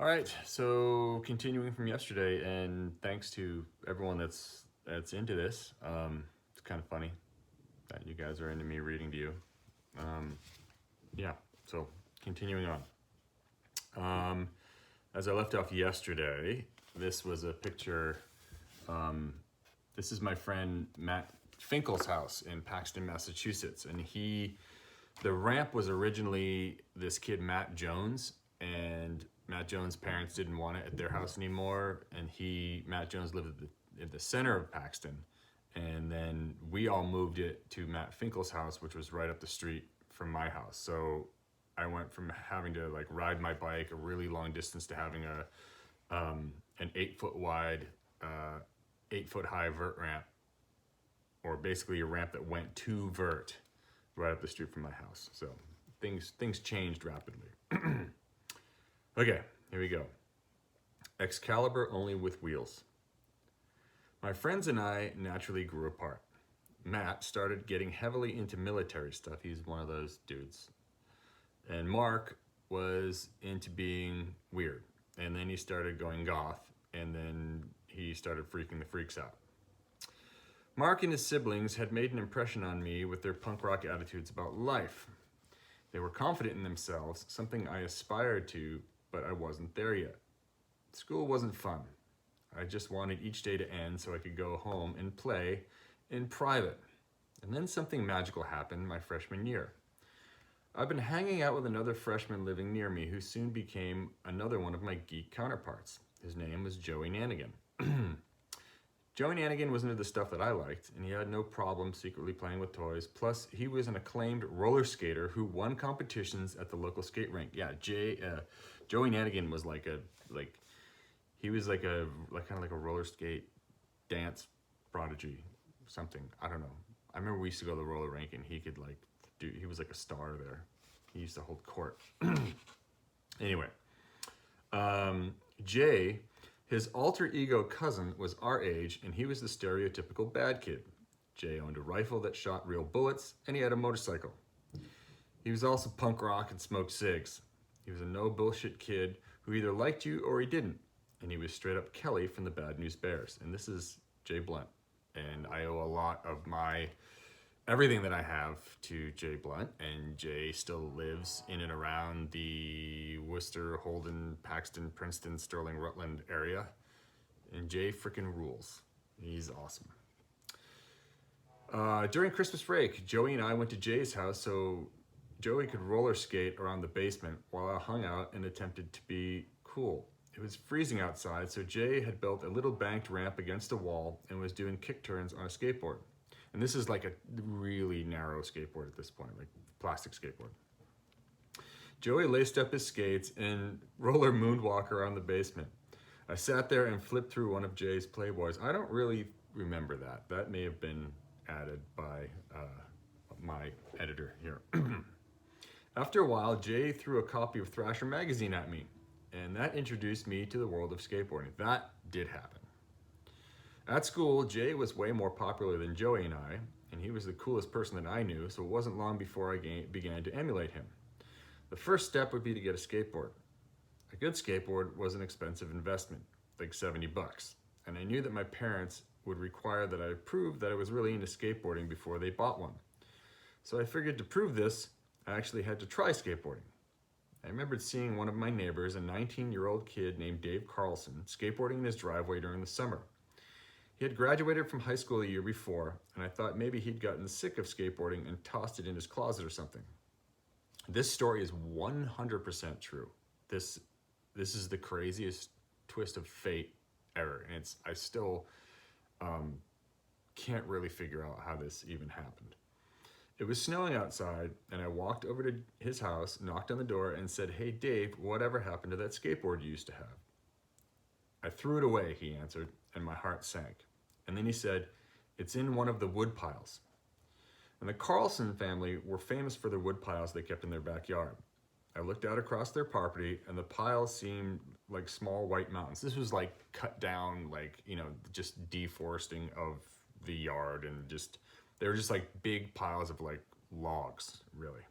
All right, so continuing from yesterday, and thanks to everyone that's into this. It's kind of funny that you guys are into me reading to you. Um, yeah, so continuing on. As I left off yesterday, this was a picture. Um, this is my friend Matt Finkel's house in Paxton, Massachusetts, and the ramp was originally this kid Matt Jones, and Matt Jones' parents didn't want it at their house anymore, and Matt Jones lived at the center of Paxton, and then we all moved it to Matt Finkel's house, which was right up the street from my house. So I went from having to like ride my bike a really long distance to having an 8 foot wide, 8 foot high vert ramp, or basically a ramp that went to vert right up the street from my house. So things changed rapidly. Okay, here we go. Excalibur only with wheels. My friends and I naturally grew apart. Matt started getting heavily into military stuff. He's one of those dudes. And Mark was into being weird. And then he started going goth. And then he started freaking the freaks out. Mark and his siblings had made an impression on me with their punk rock attitudes about life. They were confident in themselves, something I aspired to, but I wasn't there yet. School wasn't fun. I just wanted each day to end so I could go home and play in private. And then something magical happened my freshman year. I've been hanging out with another freshman living near me who soon became another one of my geek counterparts. His name was Joey Nanigan. Joey Nanigan was into the stuff that I liked, and he had no problem secretly playing with toys. Plus, he was an acclaimed roller skater who won competitions at the local skate rink. Yeah, Joey Nanigan was he was kind of like a roller skate dance prodigy, something. I don't know. I remember we used to go to the roller rink, and he was like a star there. He used to hold court. Anyway, Jay, his alter ego cousin, was our age, and he was the stereotypical bad kid. Jay owned a rifle that shot real bullets, and he had a motorcycle. He was also punk rock and smoked cigs. He was a no bullshit kid who either liked you or he didn't, and he was straight up Kelly from the Bad News Bears. And this is Jay Blunt, and I owe a lot of everything that I have to Jay Blunt, and Jay still lives in and around the Worcester, Holden, Paxton, Princeton, Sterling, Rutland area. And Jay freaking rules. He's awesome. During Christmas break, Joey and I went to Jay's house so Joey could roller skate around the basement while I hung out and attempted to be cool. It was freezing outside, so Jay had built a little banked ramp against a wall and was doing kick turns on a skateboard. And this is like a really narrow skateboard at this point, like plastic skateboard. Joey laced up his skates and roller moonwalk around the basement. I sat there and flipped through one of Jay's Playboys. I don't really remember that. That may have been added by my editor here. After a while, Jay threw a copy of Thrasher magazine at me, and that introduced me to the world of skateboarding. That did happen. At school, Jay was way more popular than Joey and I, and he was the coolest person that I knew, so it wasn't long before I began to emulate him. The first step would be to get a skateboard. A good skateboard was an expensive investment, like $70, and I knew that my parents would require that I prove that I was really into skateboarding before they bought one. So I figured to prove this, I actually had to try skateboarding. I remembered seeing one of my neighbors, a 19-year-old kid named Dave Carlson, skateboarding in his driveway during the summer. He had graduated from high school a year before, and I thought maybe he'd gotten sick of skateboarding and tossed it in his closet or something. This story is 100% true. This is the craziest twist of fate ever, and I still can't really figure out how this even happened. It was snowing outside, and I walked over to his house, knocked on the door, and said, "Hey, Dave, whatever happened to that skateboard you used to have?" "I threw it away," he answered, and my heart sank. And then he said, "It's in one of the wood piles." And the Carlson family were famous for the wood piles they kept in their backyard. I looked out across their property, and the piles seemed like small white mountains. This was like cut down, just deforesting of the yard, and they were just like big piles of like logs, really.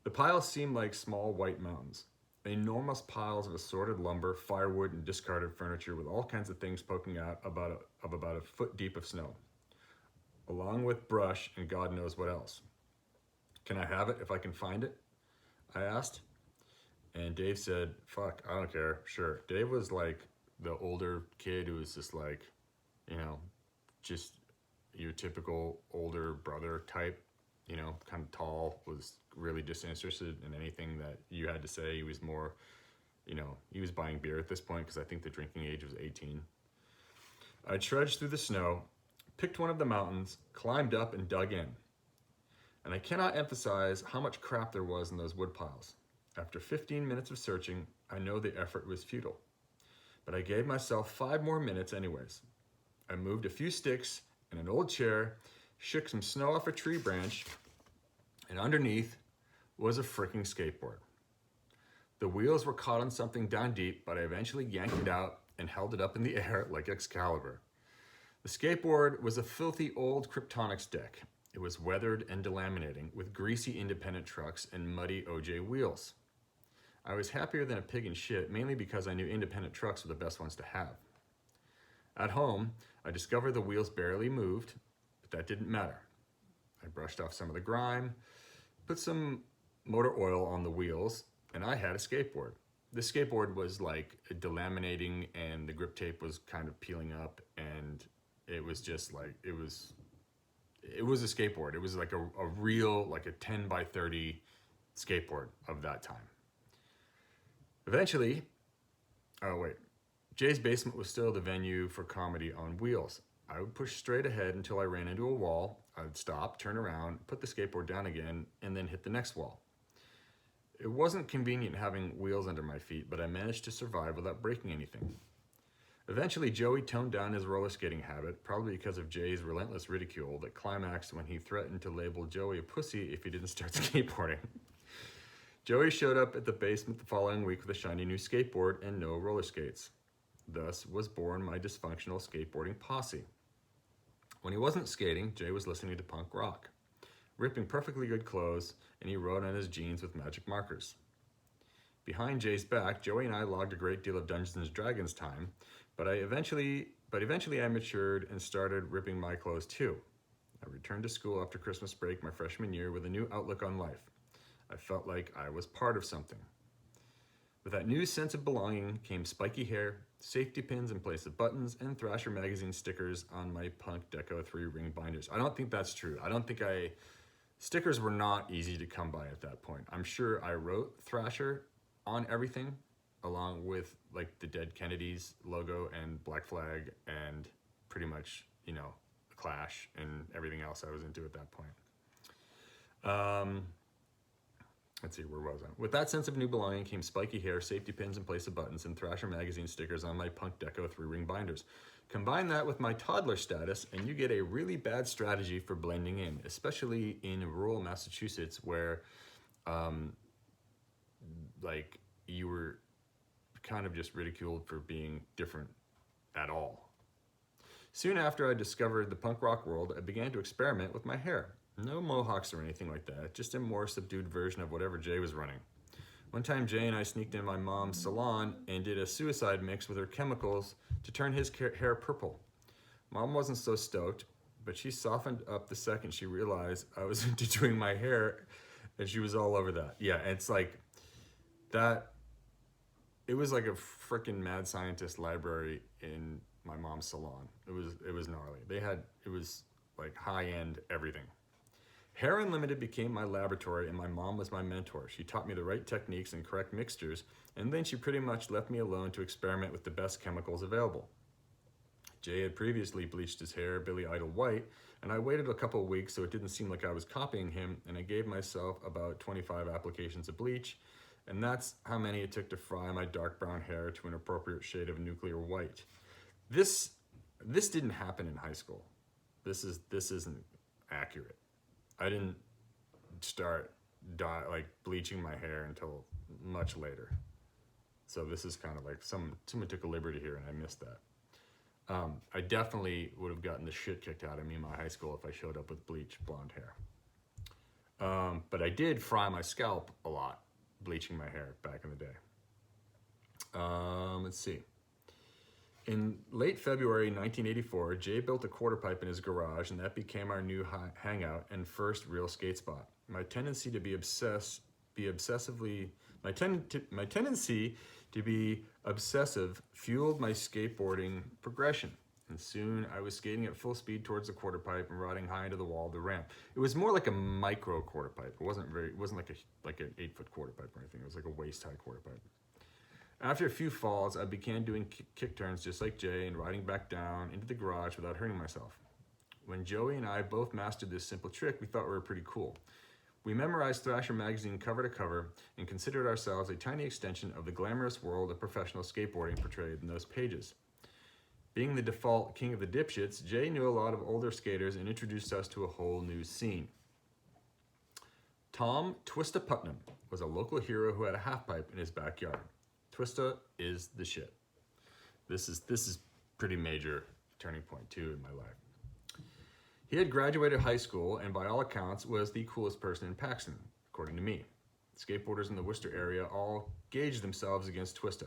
The piles seemed like small white mountains. enormous piles of assorted lumber, firewood, and discarded furniture with all kinds of things poking out about a foot deep of snow, along with brush and God knows what else. Can I have it if I can find it? I asked. And Dave said, fuck, I don't care, sure. Dave was like the older kid who was just like, you know, just your typical older brother type, you know, kind of tall, was really disinterested in anything that you had to say. He was more, you know, he was buying beer at this point because I think the drinking age was 18. I trudged through the snow, picked one of the mountains, climbed up and dug in. And I cannot emphasize how much crap there was in those wood piles. After 15 minutes of searching, I know the effort was futile. But I gave myself 5 more minutes anyways. I moved a few sticks and an old chair, shook some snow off a tree branch, and underneath was a freaking skateboard. The wheels were caught on something down deep, but I eventually yanked it out and held it up in the air like Excalibur. The skateboard was a filthy old Kryptonics deck. It was weathered and delaminating, with greasy independent trucks and muddy OJ wheels. I was happier than a pig in shit, mainly because I knew independent trucks were the best ones to have. At home, I discovered the wheels barely moved, but that didn't matter. I brushed off some of the grime, put some motor oil on the wheels, and I had a skateboard. The skateboard was like delaminating and the grip tape was kind of peeling up, and it was just like, it was a skateboard. It was like a real, like a 10 by 30 skateboard of that time. Eventually, Jay's basement was still the venue for comedy on wheels. I would push straight ahead until I ran into a wall. I would stop, turn around, put the skateboard down again, and then hit the next wall. It wasn't convenient having wheels under my feet, but I managed to survive without breaking anything. Eventually, Joey toned down his roller skating habit, probably because of Jay's relentless ridicule that climaxed when he threatened to label Joey a pussy if he didn't start skateboarding. Joey showed up at the basement the following week with a shiny new skateboard and no roller skates. Thus was born my dysfunctional skateboarding posse. When he wasn't skating, Jay was listening to punk rock, ripping perfectly good clothes, and he wrote on his jeans with magic markers. Behind Jay's back, Joey and I logged a great deal of Dungeons and Dragons time, but eventually I matured and started ripping my clothes too. I returned to school after Christmas break my freshman year with a new outlook on life. I felt like I was part of something. With that new sense of belonging came spiky hair, safety pins in place of buttons, and Thrasher magazine stickers on my Punk Deco 3-ring binders. I don't think that's true. Stickers were not easy to come by at that point. I'm sure I wrote Thrasher on everything, along with like the Dead Kennedys logo and Black Flag and pretty much, you know, Clash and everything else I was into at that point. Let's see, where was I? With that sense of new belonging came spiky hair, safety pins in place of buttons, and Thrasher magazine stickers on my Punk Deco 3-ring binders. Combine that with my toddler status, and you get a really bad strategy for blending in, especially in rural Massachusetts where, like, you were kind of just ridiculed for being different at all. Soon after I discovered the punk rock world, I began to experiment with my hair. No mohawks or anything like that, just a more subdued version of whatever Jay was running. One time Jay and I sneaked in my mom's salon and did a suicide mix with her chemicals to turn his hair purple. Mom wasn't so stoked, but she softened up the second she realized I was into doing my hair, and she was all over that. Yeah, it's like that. It was like a freaking mad scientist library in my mom's salon. It was gnarly. It was like high-end everything. Hair Unlimited became my laboratory, and my mom was my mentor. She taught me the right techniques and correct mixtures, and then she pretty much left me alone to experiment with the best chemicals available. Jay had previously bleached his hair Billy Idol white, and I waited a couple of weeks so it didn't seem like I was copying him, and I gave myself about 25 applications of bleach, and that's how many it took to fry my dark brown hair to an appropriate shade of nuclear white. This didn't happen in high school. This isn't accurate. I didn't start bleaching my hair until much later. So this is kind of like someone took a liberty here and I missed that. I definitely would have gotten the shit kicked out of me in my high school if I showed up with bleached blonde hair. But I did fry my scalp a lot, bleaching my hair back in the day. Let's see. In late February 1984, Jay built a quarter pipe in his garage, and that became our new hangout and first real skate spot. My tendency to be obsessive fueled my skateboarding progression. And soon I was skating at full speed towards the quarter pipe and riding high into the wall of the ramp. It was more like a micro quarter pipe. It wasn't like an 8-foot quarter pipe or anything. It was like a waist high quarter pipe. After a few falls, I began doing kick turns just like Jay and riding back down into the garage without hurting myself. When Joey and I both mastered this simple trick, we thought we were pretty cool. We memorized Thrasher magazine cover to cover and considered ourselves a tiny extension of the glamorous world of professional skateboarding portrayed in those pages. Being the default king of the dipshits, Jay knew a lot of older skaters and introduced us to a whole new scene. Tom Twista Putnam was a local hero who had a half pipe in his backyard. Twista is the shit. This is pretty major turning point too in my life. He had graduated high school and by all accounts was the coolest person in Paxton, according to me. Skateboarders in the Worcester area all gauged themselves against Twista.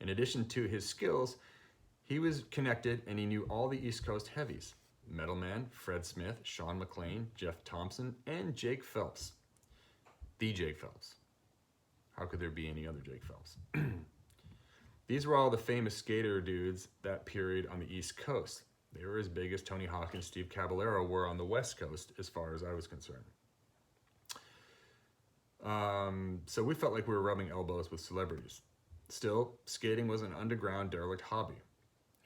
In addition to his skills, he was connected and he knew all the East Coast heavies. Metal Man, Fred Smith, Sean McLean, Jeff Thompson, and Jake Phelps. The Jake Phelps. How could there be any other Jake Phelps? These were all the famous skater dudes that period on the East Coast. They were as big as Tony Hawk and Steve Caballero were on the West Coast as far as I was concerned. So we felt like we were rubbing elbows with celebrities. Still, skating was an underground derelict hobby.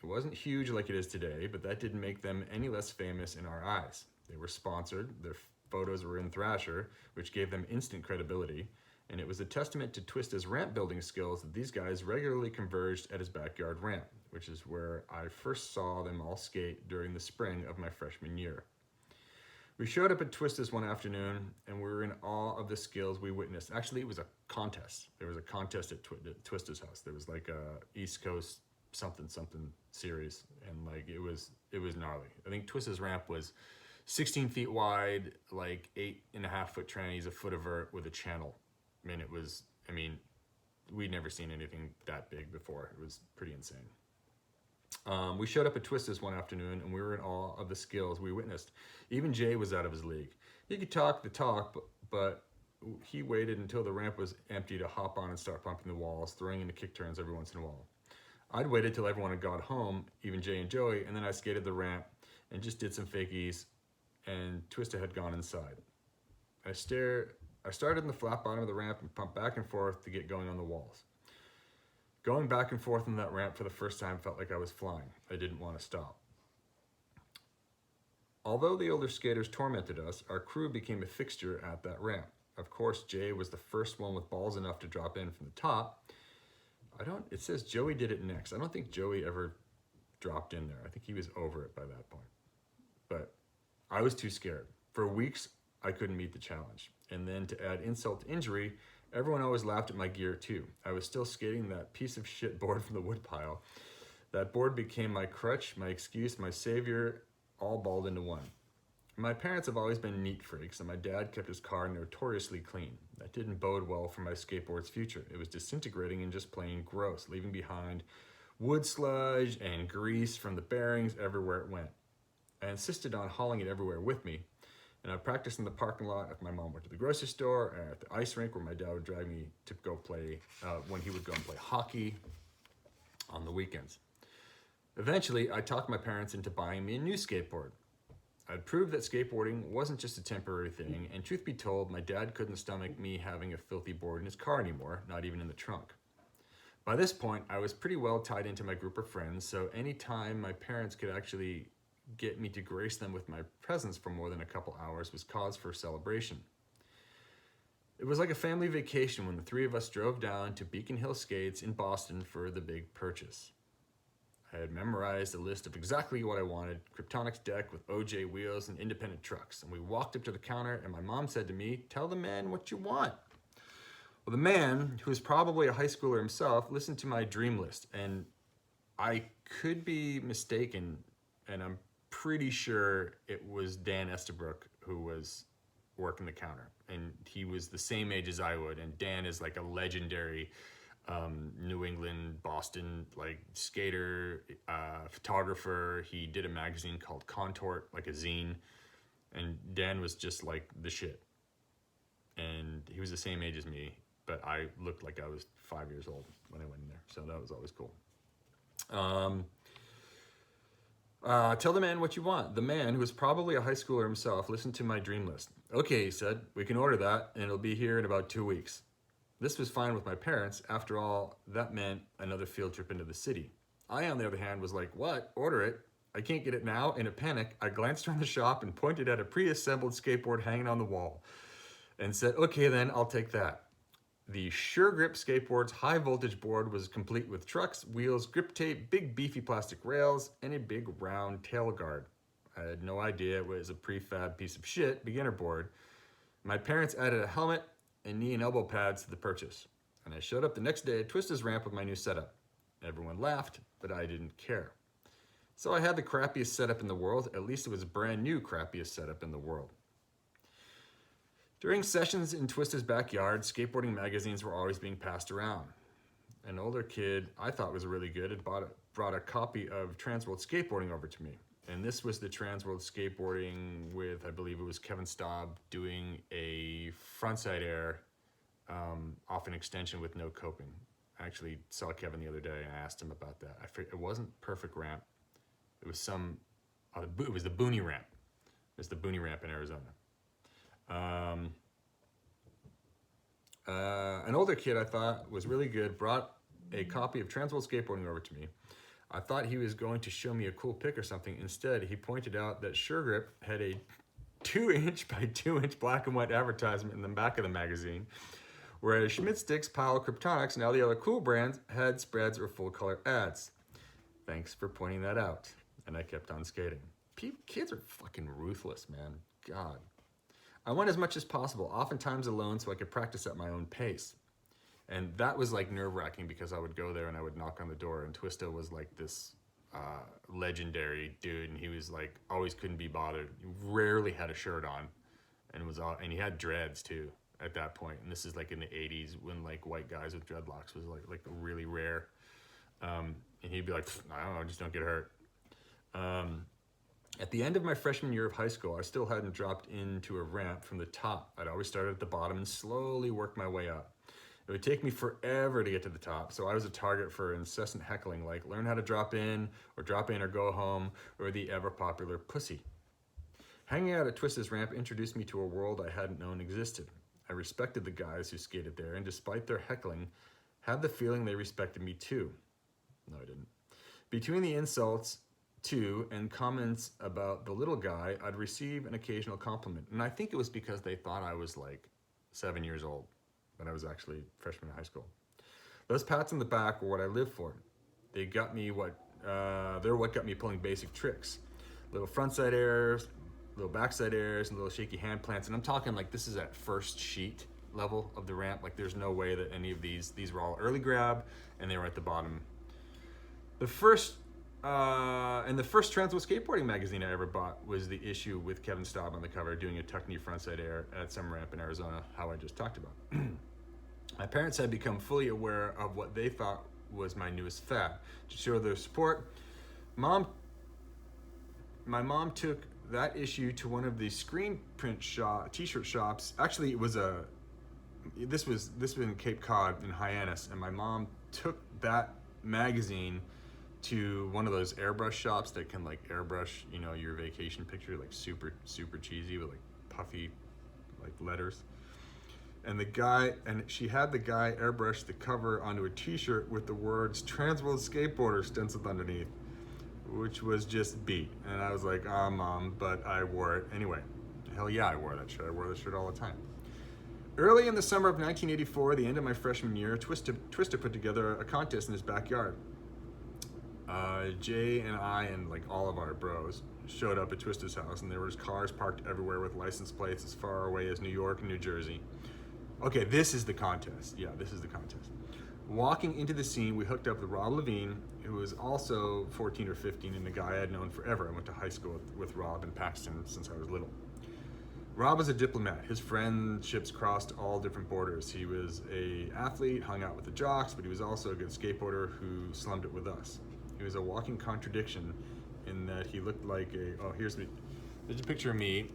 It wasn't huge like it is today, but that didn't make them any less famous in our eyes. They were sponsored, their photos were in Thrasher, which gave them instant credibility, and it was a testament to Twista's ramp building skills that these guys regularly converged at his backyard ramp, which is where I first saw them all skate during the spring of my freshman year. We showed up at Twista's one afternoon and we were in awe of the skills we witnessed. Actually, it was a contest. There was a contest at Twista's house. There was like a East Coast something series, and like it was gnarly. I think Twista's ramp was 16 feet wide, like 8.5 foot trannies, a foot of vert with a channel. We'd never seen anything that big before. It was pretty insane. We showed up at Twista's one afternoon and we were in awe of the skills we witnessed. Even Jay was out of his league. He could talk the talk, but he waited until the ramp was empty to hop on and start pumping the walls, throwing in the kick turns every once in a while. I'd waited till everyone had got home, even Jay and Joey, and then I skated the ramp and just did some fakies, and Twista had gone inside. I started in the flat bottom of the ramp and pumped back and forth to get going on the walls. Going back and forth on that ramp for the first time felt like I was flying. I didn't want to stop. Although the older skaters tormented us, our crew became a fixture at that ramp. Of course, Jay was the first one with balls enough to drop in from the top. It says Joey did it next. I don't think Joey ever dropped in there. I think he was over it by that point. But I was too scared. For weeks, I couldn't meet the challenge. And then to add insult to injury, everyone always laughed at my gear too. I was still skating that piece of shit board from the woodpile. That board became my crutch, my excuse, my savior, all balled into one. My parents have always been neat freaks, and my dad kept his car notoriously clean. That didn't bode well for my skateboard's future. It was disintegrating and just plain gross, leaving behind wood sludge and grease from the bearings everywhere it went. I insisted on hauling it everywhere with me, and I practiced in the parking lot if my mom went to the grocery store, and at the ice rink where my dad would drive me to go play, when he would go and play hockey on the weekends. Eventually, I talked my parents into buying me a new skateboard. I'd proved that skateboarding wasn't just a temporary thing, and truth be told, my dad couldn't stomach me having a filthy board in his car anymore, not even in the trunk. By this point, I was pretty well tied into my group of friends, so any time my parents could actually get me to grace them with my presence for more than a couple hours was cause for celebration. It was like a family vacation when the three of us drove down to Beacon Hill Skates in Boston for the big purchase. I had memorized a list of exactly what I wanted: Kryptonics deck with OJ wheels and independent trucks. And we walked up to the counter and my mom said to me, "Tell the man what you want." Well, the man, who was probably a high schooler himself, listened to my dream list, and I could be mistaken, and I'm pretty sure it was Dan Estabrook who was working the counter, and he was the same age as I would, and Dan is like a legendary New England, Boston, like skater, photographer. He did a magazine called Contort, like a zine. And Dan was just like the shit. And he was the same age as me, but I looked like I was 5 years old when I went in there. So that was always cool. Tell the man what you want. The man, who was probably a high schooler himself, listened to my dream list. Okay, he said, we can order that and it'll be here in about 2 weeks. This was fine with my parents. After all, that meant another field trip into the city. I, on the other hand, was like, what? Order it? I can't get it now. In a panic, I glanced around the shop and pointed at a pre-assembled skateboard hanging on the wall and said, okay, then I'll take that. The Sure Grip Skateboard's high voltage board was complete with trucks, wheels, grip tape, big beefy plastic rails, and a big round tail guard. I had no idea it was a prefab piece of shit beginner board. My parents added a helmet and knee and elbow pads to the purchase. And I showed up the next day at Twista's ramp with my new setup. Everyone laughed, but I didn't care. So I had the crappiest setup in the world. At least it was a brand new crappiest setup in the world. During sessions in Twista's backyard, skateboarding magazines were always being passed around. An older kid I thought was really good had brought a copy of Transworld Skateboarding over to me. And this was the Transworld Skateboarding with, I believe it was Kevin Staub, doing a frontside air off an extension with no coping. I actually saw Kevin the other day and I asked him about that. It wasn't perfect ramp. It was it was the Booney ramp. It was the Booney ramp in Arizona. An older kid I thought was really good brought a copy of Transworld Skateboarding over to me. I thought he was going to show me a cool pic or something. Instead, he pointed out that Sure Grip had a 2-inch by 2-inch black and white advertisement in the back of the magazine, whereas Schmidt Sticks, Powell, Kryptonics, and all the other cool brands had spreads or full color ads. Thanks for pointing that out. And I kept on skating. Kids are fucking ruthless, man. God. I went as much as possible, oftentimes alone, so I could practice at my own pace. And that was like nerve-wracking because I would go there and I would knock on the door, and Twista was like this legendary dude, and he was like always couldn't be bothered. He rarely had a shirt on, and and he had dreads too at that point. And this is like in the 80s when like white guys with dreadlocks was like really rare. And he'd be like, I don't know, just don't get hurt. At the end of my freshman year of high school, I still hadn't dropped into a ramp from the top. I'd always started at the bottom and slowly worked my way up. It would take me forever to get to the top, so I was a target for incessant heckling, like learn how to drop in or go home, or the ever-popular pussy. Hanging out at Twista's ramp introduced me to a world I hadn't known existed. I respected the guys who skated there, and despite their heckling, had the feeling they respected me too. No, I didn't. Between the insults too and comments about the little guy, I'd receive an occasional compliment. And I think it was because they thought I was like 7 years old, but I was actually a freshman in high school. Those pats on the back were what I lived for. They're what got me pulling basic tricks. Little frontside airs, little backside airs, and little shaky hand plants. And I'm talking like this is at first sheet level of the ramp. Like there's no way that any of these were all early grab, and they were at the bottom. The first Transworld Skateboarding magazine I ever bought was the issue with Kevin Staub on the cover doing a tuck knee frontside air at some ramp in Arizona, how I just talked about. My parents had become fully aware of what they thought was my newest fad. To show their support, my mom took that issue to one of the screen print t-shirt shops. Actually, this was in Cape Cod in Hyannis, and my mom took that magazine to one of those airbrush shops that can like airbrush, your vacation picture, like super, super cheesy with like puffy like letters. And she had the guy airbrush the cover onto a t-shirt with the words Transworld Skateboarder stenciled underneath, which was just beat. And I was like, Mom, but I wore it anyway. Hell yeah, I wore that shirt. I wore that shirt all the time. Early in the summer of 1984, the end of my freshman year, Twista put together a contest in his backyard. Jay and I and like all of our bros showed up at Twista's house, and there was cars parked everywhere with license plates as far away as New York and New Jersey. Okay, this is the contest. Yeah, this is the contest. Walking into the scene, we hooked up with Rob Levine, who was also 14 or 15 and a guy I had known forever. I went to high school with Rob in Paxton since I was little. Rob was a diplomat. His friendships crossed all different borders. He was a athlete, hung out with the jocks, but he was also a good skateboarder who slummed it with us. He was a walking contradiction in that he looked like there's a picture of me.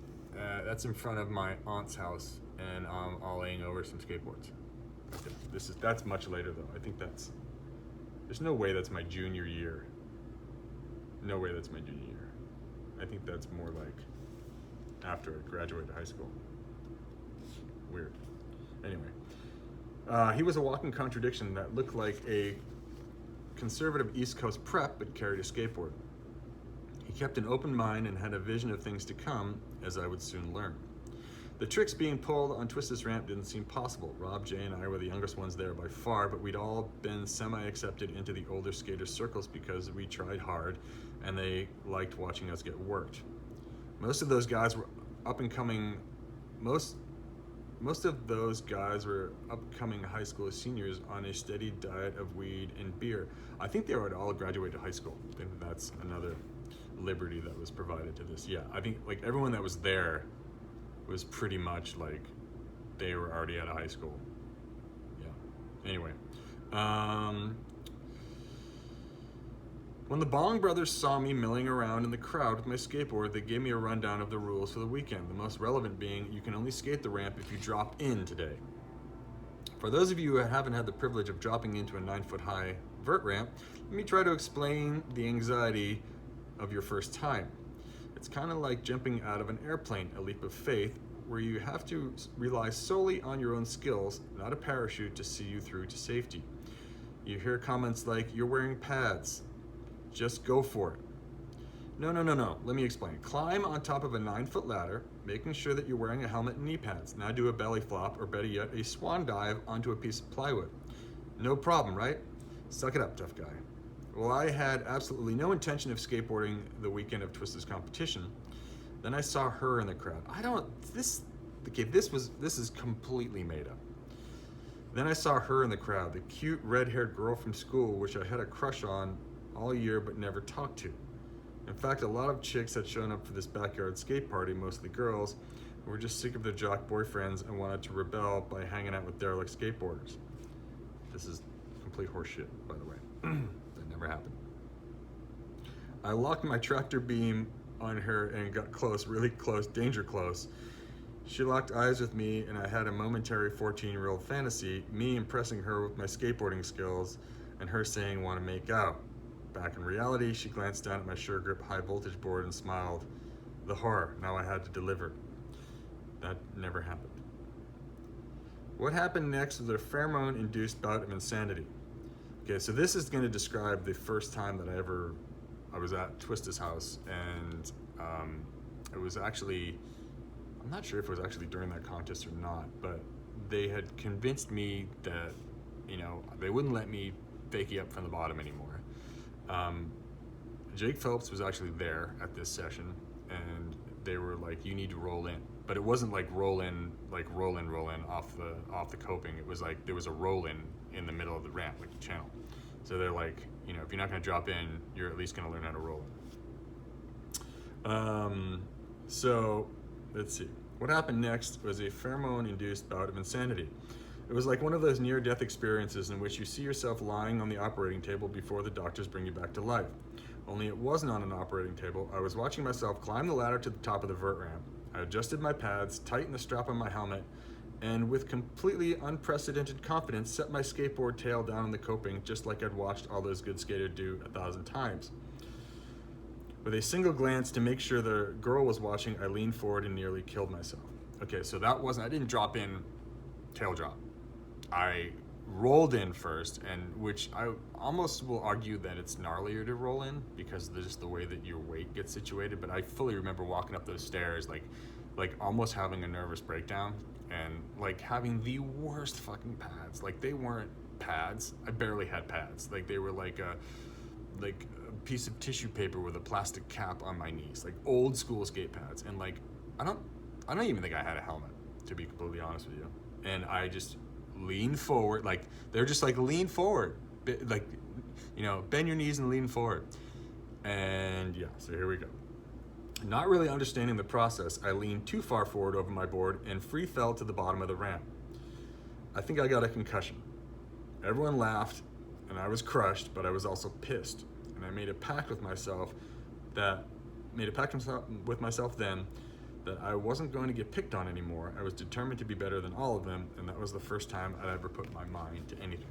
That's in front of my aunt's house, and I'm ollieing over some skateboards. Okay, that's much later though. I think there's no way that's my junior year. No way that's my junior year. I think that's more like after I graduated high school. Weird. Anyway, he was a walking contradiction that looked like a conservative East Coast prep but carried a skateboard. He kept an open mind and had a vision of things to come, as I would soon learn. The tricks being pulled on Twisted's ramp didn't seem possible. Rob, Jay, and I were the youngest ones there by far, but we'd all been semi-accepted into the older skaters' circles because we tried hard and they liked watching us get worked. Most of those guys were up-and-coming, most of those guys were upcoming high school seniors on a steady diet of weed and beer. I think they would all graduate to high school. I think that's another liberty that was provided to this. Yeah, I think like everyone that was there was pretty much like they were already out of high school. Yeah. Anyway, when the Bong brothers saw me milling around in the crowd with my skateboard, they gave me a rundown of the rules for the weekend. The most relevant being you can only skate the ramp if you drop in today. For those of you who haven't had the privilege of dropping into a 9-foot high vert ramp, let me try to explain the anxiety of your first time. It's kind of like jumping out of an airplane, a leap of faith, where you have to rely solely on your own skills, not a parachute to see you through to safety. You hear comments like, "You're wearing pads. Just go for it." No. Let me explain. Climb on top of a 9-foot ladder, making sure that you're wearing a helmet and knee pads. Now do a belly flop, or better yet, a swan dive onto a piece of plywood. No problem, right? Suck it up, tough guy. Well, I had absolutely no intention of skateboarding the weekend of Twisted's competition. Then I saw her in the crowd. This is completely made up. Then I saw her in the crowd, the cute red-haired girl from school, which I had a crush on all year but never talked to. In fact, a lot of chicks had shown up for this backyard skate party, mostly girls, who were just sick of their jock boyfriends and wanted to rebel by hanging out with derelict skateboarders. This is complete horseshit, by the way. That never happened. I locked my tractor beam on her and got close, really close, danger close. She locked eyes with me and I had a momentary 14-year-old fantasy, me impressing her with my skateboarding skills and her saying want to make out. Back in reality, she glanced down at my Sure Grip high voltage board and smiled. The horror, now I had to deliver. That never happened. What happened next was a pheromone-induced bout of insanity. Okay, so this is going to describe the first time that I was at Twisted's house, and it was actually, I'm not sure if it was actually during that contest or not, but they had convinced me that, they wouldn't let me fakie up from the bottom anymore. Jake Phelps was actually there at this session, and they were like, "You need to roll in," but it wasn't like roll in off the coping. It was like there was a roll in the middle of the ramp, like the channel. So they're like, if you're not going to drop in, you're at least going to learn how to roll in. So let's see. What happened next was a pheromone-induced bout of insanity. It was like one of those near-death experiences in which you see yourself lying on the operating table before the doctors bring you back to life. Only it wasn't on an operating table. I was watching myself climb the ladder to the top of the vert ramp. I adjusted my pads, tightened the strap on my helmet, and with completely unprecedented confidence set my skateboard tail down on the coping just like I'd watched all those good skaters do 1,000 times. With a single glance to make sure the girl was watching, I leaned forward and nearly killed myself. Okay, so I didn't drop in tail drop. I rolled in first, and which I almost will argue that it's gnarlier to roll in because of just the way that your weight gets situated. But I fully remember walking up those stairs, like almost having a nervous breakdown, and like having the worst fucking pads. Like they weren't pads. I barely had pads. Like they were like a piece of tissue paper with a plastic cap on my knees, like old school skate pads. And like I don't even think I had a helmet, to be completely honest with you. And I just lean forward, like they're just like lean forward, like bend your knees and lean forward. And yeah, so here we go. Not really understanding the process, I leaned too far forward over my board and free fell to the bottom of the ramp. I think I got a concussion. Everyone laughed and I was crushed, but I was also pissed. And I made a pact with myself then that I wasn't going to get picked on anymore. I was determined to be better than all of them, and that was the first time I'd ever put my mind to anything.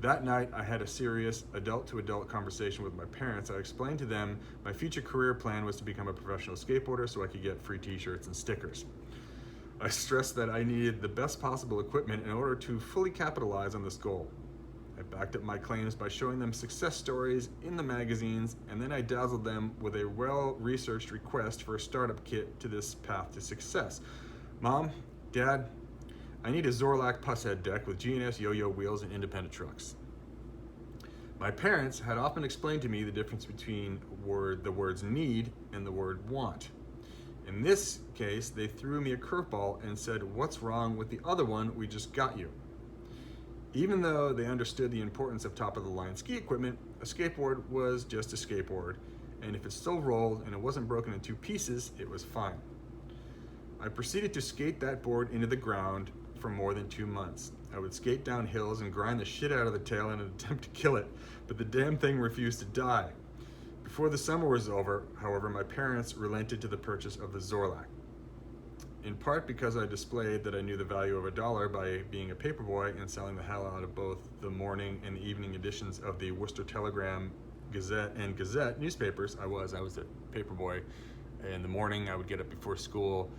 That night, I had a serious adult-to-adult conversation with my parents. I explained to them my future career plan was to become a professional skateboarder so I could get free t-shirts and stickers. I stressed that I needed the best possible equipment in order to fully capitalize on this goal. I backed up my claims by showing them success stories in the magazines, and then I dazzled them with a well-researched request for a startup kit to this path to success. Mom, Dad, I need a Zorlak Pusshead deck with G&S yo-yo wheels and independent trucks. My parents had often explained to me the difference between the words need and the word want. In this case, they threw me a curveball and said, "What's wrong with the other one we just got you?" Even though they understood the importance of top-of-the-line ski equipment, a skateboard was just a skateboard, and if it still rolled and it wasn't broken in two pieces, it was fine. I proceeded to skate that board into the ground for more than 2 months. I would skate down hills and grind the shit out of the tail in an attempt to kill it, but the damn thing refused to die. Before the summer was over, however, my parents relented to the purchase of the Zorlak. In part because I displayed that I knew the value of $1 by being a paperboy and selling the hell out of both the morning and the evening editions of the Worcester Telegram, Gazette, and Gazette newspapers. I was a paperboy. In the morning, I would get up before school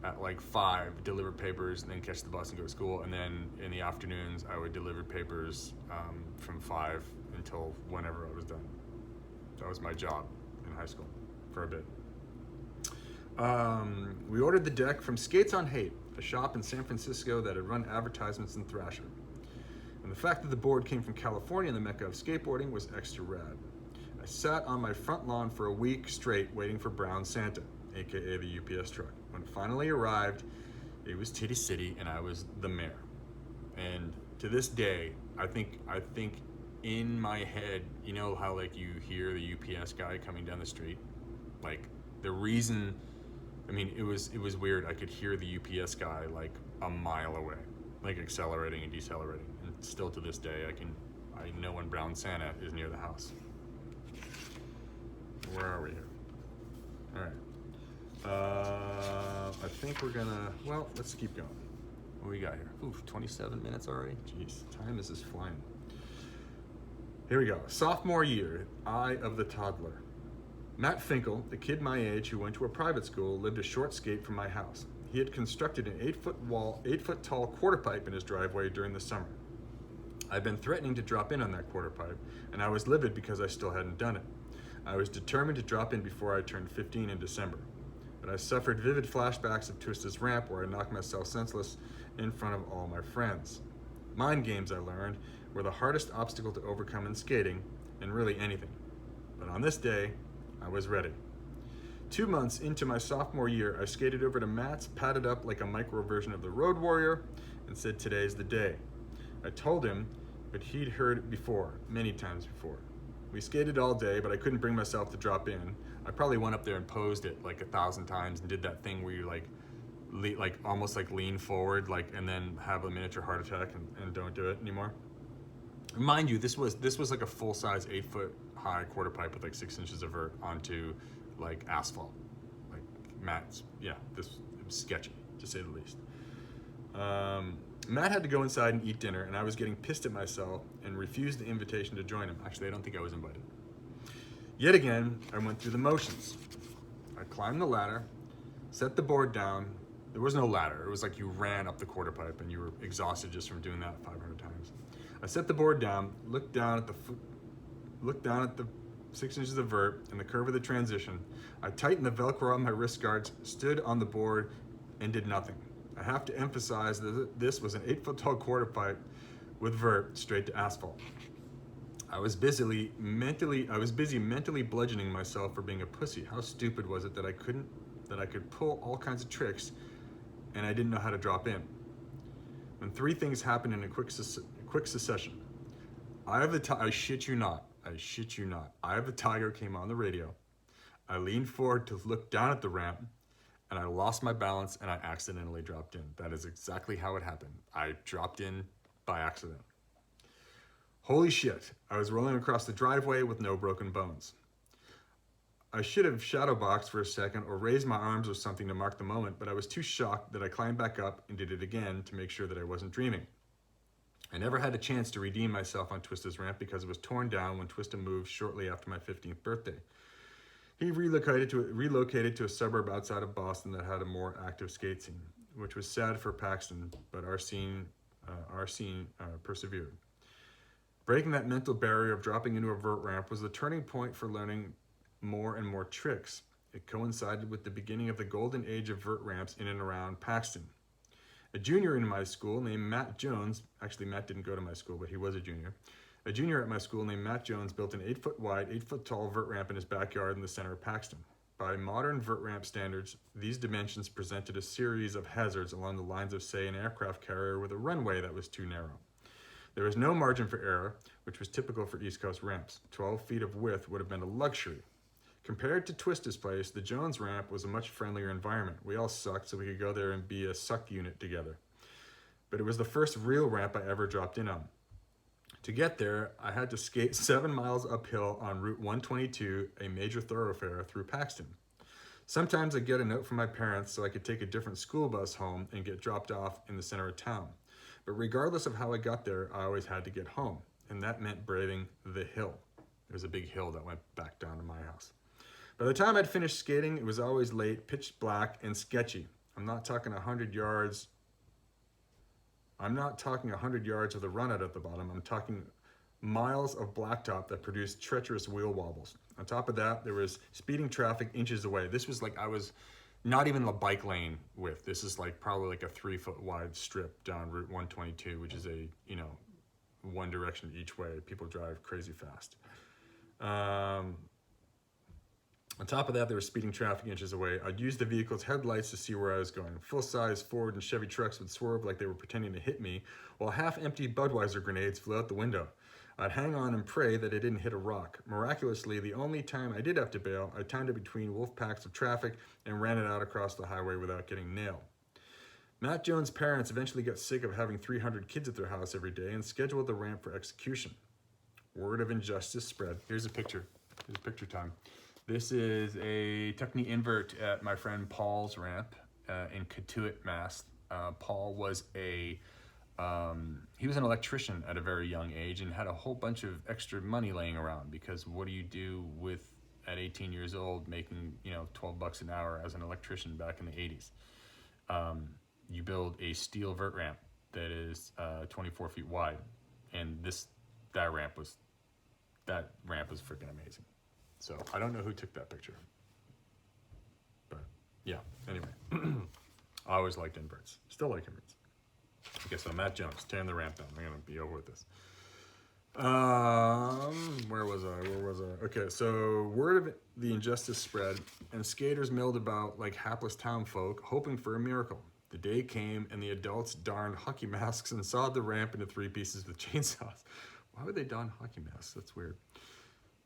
at like 5, deliver papers, and then catch the bus and go to school. And then in the afternoons, I would deliver papers from 5 until whenever I was done. That was my job in high school for a bit. We ordered the deck from Skates on Haight, a shop in San Francisco that had run advertisements in Thrasher. And the fact that the board came from California, the mecca of skateboarding, was extra rad. I sat on my front lawn for a week straight waiting for Brown Santa, aka the UPS truck. When it finally arrived, it was Titty City and I was the mayor. And to this day, I think in my head, you know how like you hear the UPS guy coming down the street? Like the reason, I mean, it was weird. I could hear the UPS guy like a mile away, like accelerating and decelerating. And still to this day, I know when Brown Santa is near the house. Where are we here? All right. I think we're gonna, well, let's keep going. What we got here? Oof, 27 minutes already? Jeez, time is just flying. Here we go. Sophomore year, eye of the toddler. Matt Finkel, the kid my age who went to a private school, lived a short skate from my house. He had constructed an 8-foot tall quarter pipe in his driveway during the summer. I'd been threatening to drop in on that quarter pipe, and I was livid because I still hadn't done it. I was determined to drop in before I turned 15 in December. But I suffered vivid flashbacks of Twista's ramp where I knocked myself senseless in front of all my friends. Mind games, I learned, were the hardest obstacle to overcome in skating, and really anything. But on this day, I was ready. 2 months into my sophomore year, I skated over to Matt's, padded up like a micro version of the Road Warrior, and said, "Today's the day." I told him, but he'd heard it before, many times before. We skated all day, but I couldn't bring myself to drop in. I probably went up there and posed it like 1,000 times and did that thing where you like almost like lean forward, like, and then have a miniature heart attack and don't do it anymore. Mind you, this was like a full-size 8-foot high quarter pipe with like 6 inches of vert onto like asphalt, like Matt's. Yeah, this was sketchy to say the least. Matt had to go inside and eat dinner, and I was getting pissed at myself and refused the invitation to join him. Actually, I don't think I was invited. Yet again, I went through the motions. I climbed the ladder, set the board down. There was no ladder. It was like you ran up the quarter pipe and you were exhausted just from doing that 500 times. I set the board down, looked down at the 6 inches of vert and the curve of the transition. I tightened the Velcro on my wrist guards, stood on the board, and did nothing. I have to emphasize that this was an 8-foot tall quarter pipe with vert straight to asphalt. I was busy mentally bludgeoning myself for being a pussy. How stupid was it that I could pull all kinds of tricks and I didn't know how to drop in? When 3 things happened in a quick succession. I shit you not, Eye of the Tiger came on the radio. I leaned forward to look down at the ramp, and I lost my balance and I accidentally dropped in. That is exactly how it happened. I dropped in by accident. Holy shit, I was rolling across the driveway with no broken bones. I should have shadowboxed for a second or raised my arms or something to mark the moment, but I was too shocked that I climbed back up and did it again to make sure that I wasn't dreaming. I never had a chance to redeem myself on Twista's ramp because it was torn down when Twista moved shortly after my 15th birthday. He relocated to a suburb outside of Boston that had a more active skate scene, which was sad for Paxton, but our scene persevered. Breaking that mental barrier of dropping into a vert ramp was the turning point for learning more and more tricks. It coincided with the beginning of the golden age of vert ramps in and around Paxton. A junior in my school named Matt Jones, actually Matt didn't go to my school, but he was a junior at my school named Matt Jones built an 8-foot wide, 8-foot tall vert ramp in his backyard in the center of Paxton. By modern vert ramp standards, these dimensions presented a series of hazards along the lines of, say, an aircraft carrier with a runway that was too narrow. There was no margin for error, which was typical for East Coast ramps. 12 feet of width would have been a luxury. Compared to Twista's place, the Jones ramp was a much friendlier environment. We all sucked, so we could go there and be a suck unit together. But it was the first real ramp I ever dropped in on. To get there, I had to skate 7 miles uphill on Route 122, a major thoroughfare through Paxton. Sometimes I'd get a note from my parents so I could take a different school bus home and get dropped off in the center of town. But regardless of how I got there, I always had to get home, and that meant braving the hill. There was a big hill that went back down to my house. By the time I'd finished skating, it was always late, pitch black, and sketchy. I'm not talking 100 yards of the run out at the bottom. I'm talking miles of blacktop that produced treacherous wheel wobbles. On top of that, there was speeding traffic inches away. This was like I was not even the bike lane width. This is like probably like a 3-foot wide strip down Route 122, which is a, one direction each way. People drive crazy fast. On top of that, there was speeding traffic inches away. I'd use the vehicle's headlights to see where I was going. Full-size Ford and Chevy trucks would swerve like they were pretending to hit me, while half-empty Budweiser grenades flew out the window. I'd hang on and pray that it didn't hit a rock. Miraculously, the only time I did have to bail, I timed it between wolf packs of traffic and ran it out across the highway without getting nailed. Matt Jones' parents eventually got sick of having 300 kids at their house every day and scheduled the ramp for execution. Word of injustice spread. Here's a picture. Here's picture time. This is a Tuckney invert at my friend Paul's ramp in Cotuit, Mass. Paul was he was an electrician at a very young age and had a whole bunch of extra money laying around because what do you do at 18 years old making, $12 an hour as an electrician back in the 80s? You build a steel vert ramp that is 24 feet wide, and that ramp was freaking amazing. So I don't know who took that picture, but yeah, anyway, I always liked inverts, still like inverts. Okay, so Matt Jones, tearing the ramp down. I'm gonna be over with this. Where was I? Okay, so word of the injustice spread, and skaters milled about like hapless town folk, hoping for a miracle. The day came, and the adults darned hockey masks and sawed the ramp into 3 pieces with chainsaws. Why would they don hockey masks? That's weird.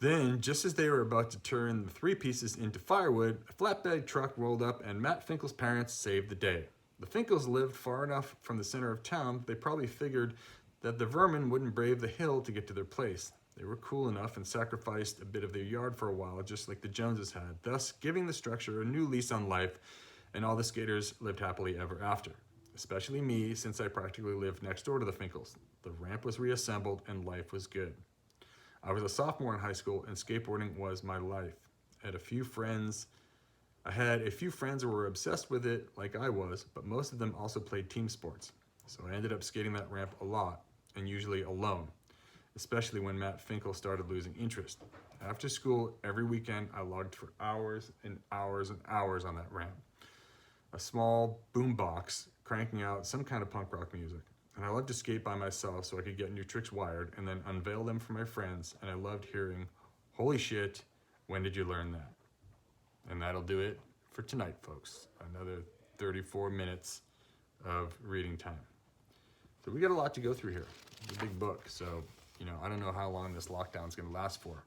Then, just as they were about to turn the 3 pieces into firewood, a flatbed truck rolled up and Matt Finkel's parents saved the day. The Finkels lived far enough from the center of town that they probably figured that the vermin wouldn't brave the hill to get to their place. They were cool enough and sacrificed a bit of their yard for a while, just like the Joneses had, thus giving the structure a new lease on life, and all the skaters lived happily ever after. Especially me, since I practically lived next door to the Finkels. The ramp was reassembled and life was good. I was a sophomore in high school and skateboarding was my life. I had a few friends who were obsessed with it like I was, but most of them also played team sports. So I ended up skating that ramp a lot, and usually alone, especially when Matt Finkel started losing interest. After school, every weekend, I logged for hours and hours and hours on that ramp. A small boombox cranking out some kind of punk rock music. And I loved to skate by myself so I could get new tricks wired and then unveil them for my friends. And I loved hearing, holy shit, when did you learn that? And that'll do it for tonight, folks. Another 34 minutes of reading time. So we got a lot to go through here. It's a big book. So, I don't know how long this lockdown is going to last for,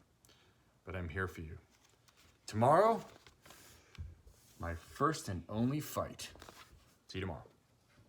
but I'm here for you. tomorrow, my first and only fight. See you tomorrow.